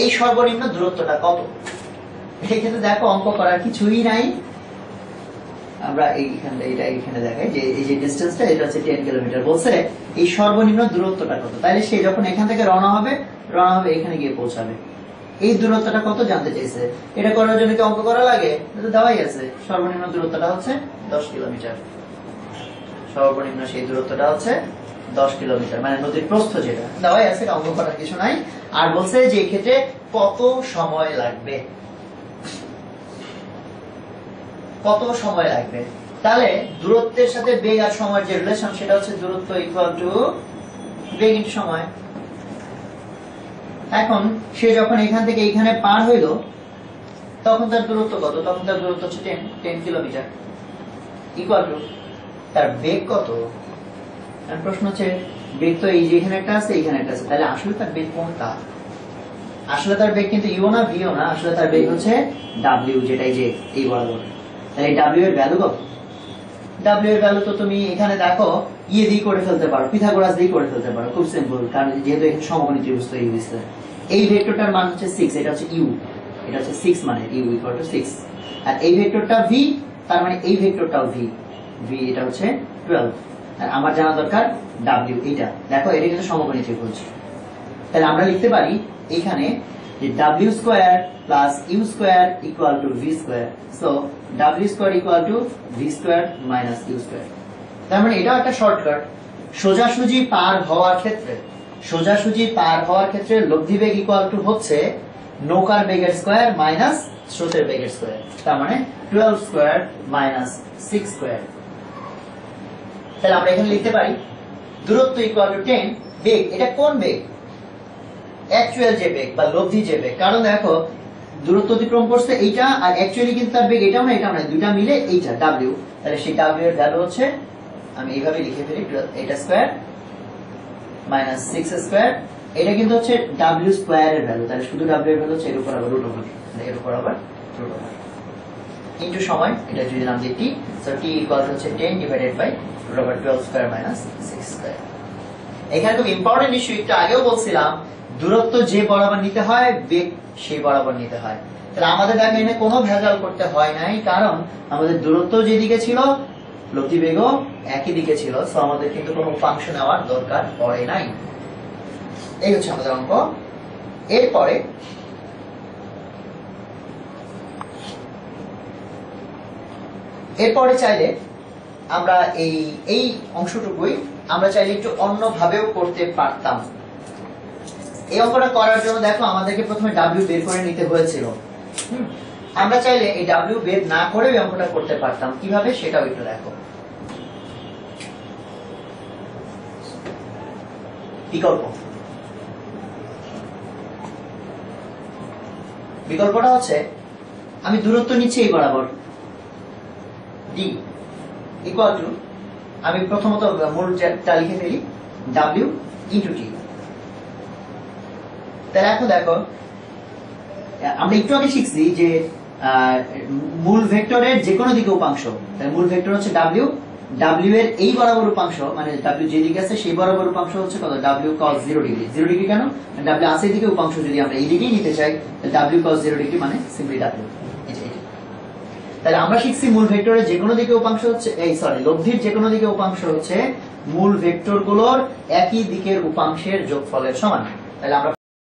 এই সর্বনিম্ন দূরত্বটা কত। এখানে দেখো অঙ্ক করার কিছুই নাই, আমরা এইখানে দেখাই যে এই যে ডিসটেন্সটা এটা হচ্ছে 10 কিলোমিটার। বলছে এই সর্বনিম্ন দূরত্বটা কত, তাহলে সে যখন এখান থেকে রওনা হবে এখানে গিয়ে পৌঁছাবে, এই দূরত্বটা কত জানতে চাইছে। এটা করার জন্য কি অঙ্ক করা লাগে? এটা দেওয়াই আছে, সর্বনিম্ন দূরত্বটা হচ্ছে 10 কিলোমিটার। সর্বনিম্ন সেই দূরত্বটা হচ্ছে 10 কিলোমিটার, মানে নদীর প্রস্থ যেটা দেওয়াই আছে, অঙ্ক করার কিছু নাই। আর বলছে যে এই ক্ষেত্রে কত সময় লাগবে, কত সময় লাগবে। তাহলে দূরত্বের সাথে বেগ আর সময়ের যে রিলেশন সেটা হচ্ছে দূরত্ব ইকুয়াল টু বেগ ইনটু সময়। এখন সে যখন এখান থেকে এইখানে পার হইল তখন তার দূরত্ব কত? তখন তার দূরত্ব হচ্ছে 10 কিলোমিটার ইকুয়াল টু তার বেগ কত। প্রশ্ন হচ্ছে বেগ তো এই যে এখানে একটা আছে এখানে একটা আছে, তাহলে আসলে তার বেগ কোনটা? আসলে তার বেগ কিন্তু ইউ না ভিও না, আসলে তার বেগ হচ্ছে ডাব্লিউ, যেটাই যে এই বরাবর। তাহলে ডাব্লিউ এর ভ্যালু কত? ডাব্লিউ এর ভ্যালু তো তুমি এখানে দেখো ইয়ে দিয়ে করে ফেলতে পারো, পিথাগোরাস দিয়ে করে ফেলতে পারো, খুব সিম্পল, কারণ যেহেতু এখানে সমকোণী ত্রিভুজ তৈরি হয়েছে। এই ভেক্টরটার মান হচ্ছে 6, এটা হচ্ছে ইউ, এটা হচ্ছে 6 মানে ইউ ইকুয়াল টু 6। আর এই ভেক্টরটা ভি, তার মানে এই ভেক্টরটাও ভি, ভি এটা হচ্ছে 12। আর আমার জানা দরকার ডাব্লিউ, এটা দেখো এটা কিন্তু সমকোণী ত্রিভুজ। তাহলে আমরা লিখতে পারি এখানে যে w square plus U square equal to V square. So w square equal to V square minus U square. তার মানে এটাও একটা শর্টকাট। সোজাসুজি পার হওয়ার ক্ষেত্রে লব্ধি বেগ ইকুয়াল টু হচ্ছে নৌকার বেগের স্কয়ার মাইনাস স্রোতের বেগের স্কয়ার। তার মানে 12 স্কয়ার মাইনাস 6 স্কয়ার। তাহলে আমরা এখানে লিখতে পারি দূরত্ব ইকুয়াল টু 10, বেগ এটা কোন বেগ? অ্যাকচুয়াল যে বেগ বা লব্ধি যে বেগ। কারণ দেখো দূরত্ব অতিক্রম করছে এইটা, আর অ্যাকচুয়ালি কিন্তু তার বেগ এটাও না এটাও না, দুইটা মিলে এইটা ডাব্লিউ। তাহলে সেই ডাব্লিউ এর ভ্যালু হচ্ছে, আমি এইভাবে লিখে ফেলি, 8 স্কয়ার মাইনাস 6 স্কয়ার। এটা কিন্তু হচ্ছে ডাব্লিউ স্কয়ার এর ভ্যালু, তাহলে শুধু ডাব্লিউ এর ভ্যালু হচ্ছে এর উপর আবার রুট ওভার, এর উপর আবার রুট ওভার ইনটু সময়, এটা যদি নাম দিই টি। সো টি ইকুয়াল হচ্ছে 10 divided by root over 12 square minus 6 square. এখানে খুব ইম্পর্টেন্ট ইস্যু, একটু আগেও বলছিলাম দূরত্ব যে বরাবর নিতে হয় বেগ সেই বরাবর নিতে হয়। তাহলে আমাদের দেখো এখানে কোনো ভেজাল করতে হয় নাই, কারণ আমাদের দূরত্ব যেদিকে ছিল লব্ধি বেগও একই দিকে ছিল। সো আমাদের কিন্তু কোনো উপাংশ নেওয়ার দরকার পড়ে নাই। এই হচ্ছে আমাদের অঙ্ক। এরপরে চাইলে আমরা এই অংশটুকুই আমরা চাইলে একটু অন্যভাবেও করতে পারতাম। এই অঙ্কটা করার জন্য দেখো আমাদেরকে প্রথমে ডাব্লিউ বের করে নিতে হয়েছিল। আমরা চাইলে এই ডাব্লিউ বের না করে এই অঙ্কটা করতে পারতাম, কিভাবে সেটাও একটু দেখো। বিকল্পটা হচ্ছে আমি দূরত্ব নিচ্ছি এই বরাবর ডি ইকুয়াল টু, আমি প্রথমত মূলটা লিখে ফেলি ডাব্লিউ ইন্টু টি। তাহলে এখন দেখো আমরা একটু আগে শিখছি যে মূল ভেক্টরের যে কোনো দিকে উপাংশ, মূল ভেক্টর হচ্ছে ডাব্লিউ, ডাব্লিউ এর এই বরাবর উপাংশ মানে ডাব্লিউ যে দিকে আছে সেই বরাবর উপাংশ হচ্ছে কত? W cos 0 degree. 0 ডিগ্রি কেন? ডাব্লিউ আছে এদিকে, উপাংশ যদি আমরা এই দিকেই নিতে চাই তাহলে ডাব্লিউ cos 0 ডিগ্রি মানে সিম্পলি ডাব্লিউ। তাহলে আমরা শিখছি মূল ভেক্টরের যে কোনো দিকে উপাংশ হচ্ছে লব্ধির যে কোনো দিকে উপাংশ হচ্ছে মূল ভেক্টর গুলোর একই দিকের উপাংশের যোগফলের সমান। তাহলে আমরা